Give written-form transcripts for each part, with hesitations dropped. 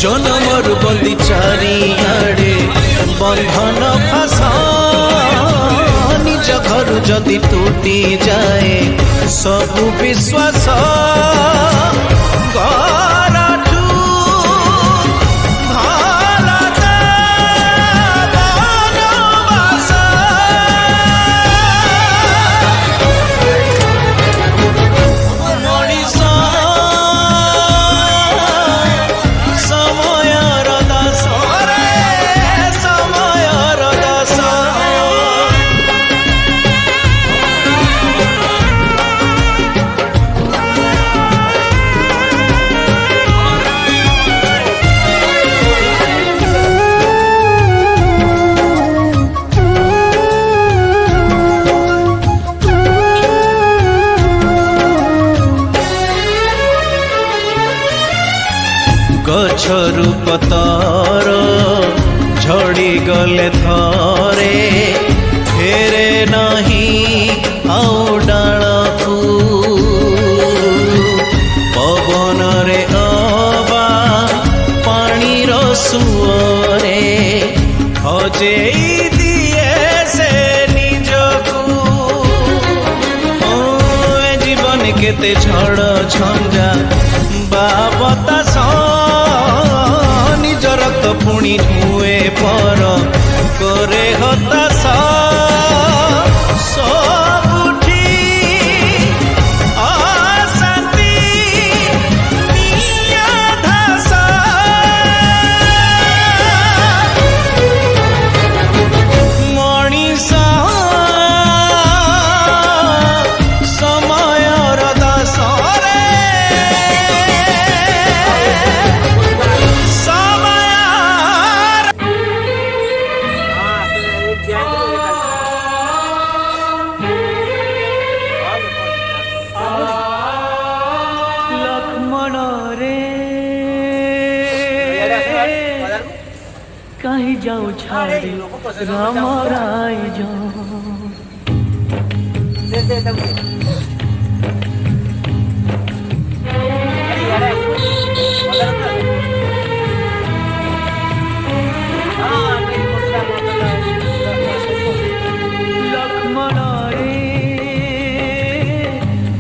जनमर बंदी चारिआडे बंधन फास निज घर जदि टूटी जाए सबु विश्वास गछरु पतर झड़ी गले थरे फेरे नहीं आउ डालकू पवन रे अबा पानी रो सुअरे हजेई दिए से निजकू जीवन केते झड़ झंझा बाबता रक्त पुणी धुए पर करे हताश सबुठी अशांति नियाधास मनीष समयर दास कहीं जाओ छाड़ी राम राय जाओ लक्ष्मण रे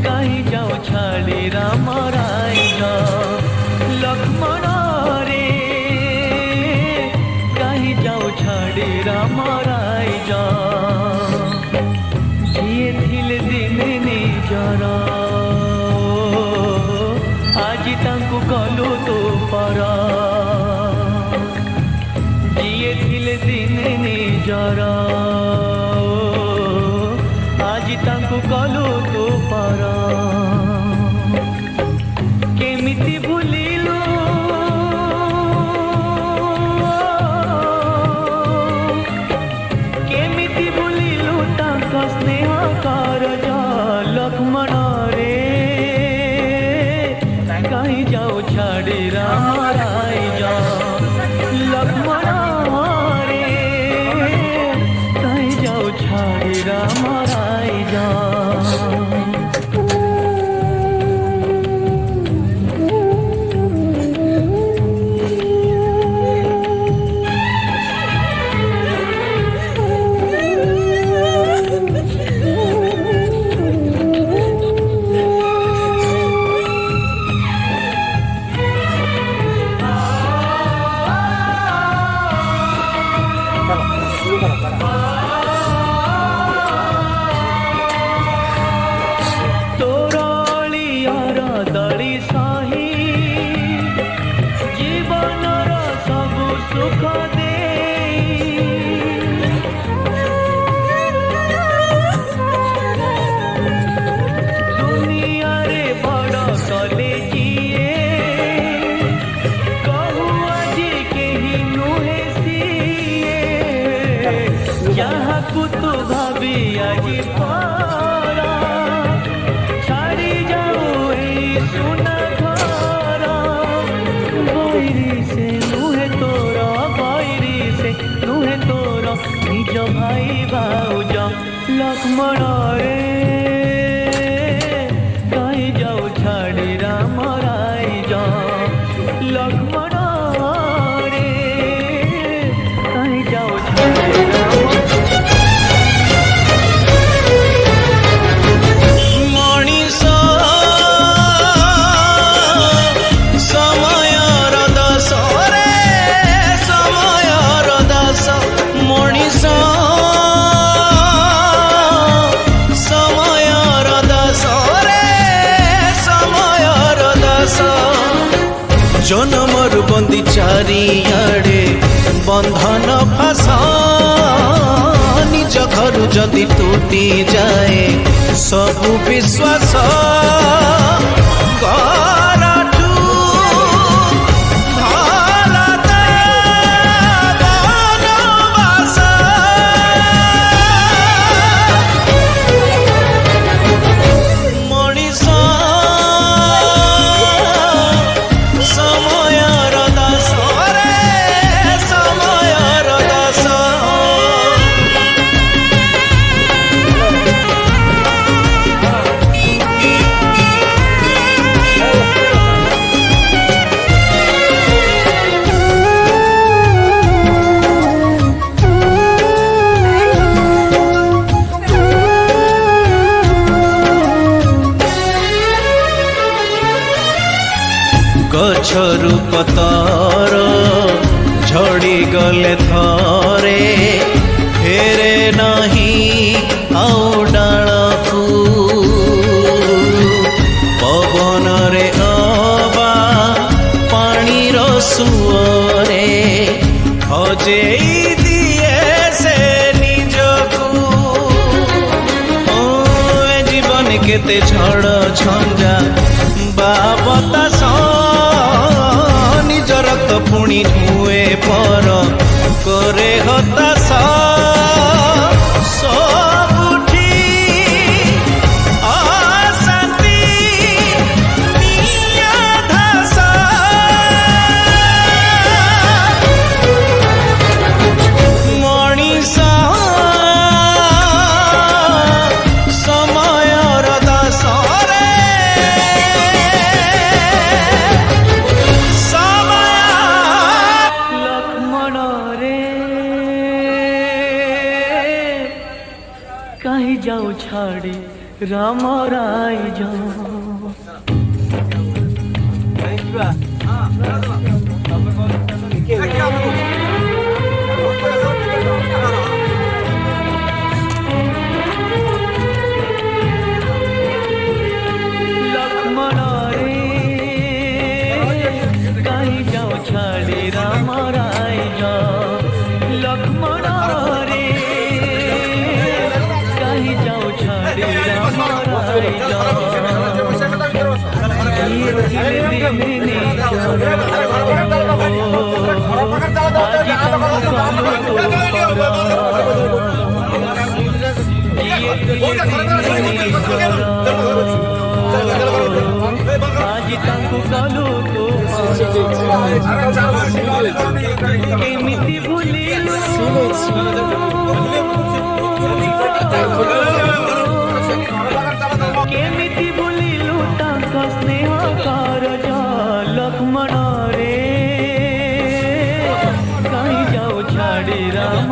कहीं जाओ छाड़ी राम राय जाओ लक्ष्मण छाड़ी राम राय जा जिए थिले दिने निजर आज तांकु कलु तो पर जिए थिले दिने निजर आज तांकु कलु तो पर केमिति भूलिलु स्नेह कर लक्ष्मण रे कहीं जाओ छाड़ी राम राय जा लक्ष्मण रे कहीं जाओ छाड़ी राम राय जा ताकू तो भाभी आजी पारा छाड़ी जाऊ ए सुना घर बैरी से नुहे तोर बैरी से नुहे तोर निज भाई भाउज लक्ष्मण रे कहीं जाऊ छाड़ी राम राइज लक्ष्मण रे कहीं जाऊ छाड़ी राम मणिष समयर दस रे समयर दस मणिष समयर दस रे समयर दस जनमर बंदी चारिआडे बंधन फास निज घर जदि टूटी जाए सबु विश्वास घरठू भल बनवास मणिष समयर दास रे समयर दास गछरु पतर झड़ी गले थरे फेरे नहीं आउ डालकू पवन रे अबा पानीर सुअरे हजेई दिए से निजकू ओ जीवन केते झड़ झंझा बाबतास निज रक्त पुणी धुए पर करे हताश सबुठी अशांति नियाधास मणिष समयर दास रे लक्ष्मण रे कहीं जाऊ छाड़ी राम राइज लक्ष्मण रे कहीं जाऊ छाड़ी राम राइज लक्ष्मण रे कहीं जाऊ छाड़ी राम राइज आज ताकू कलु तो केमिति भूलिलु केमिति भूलिलु तांक स्नेह कारज लक्ष्मण रे कहीं जाऊ छाड़ी राम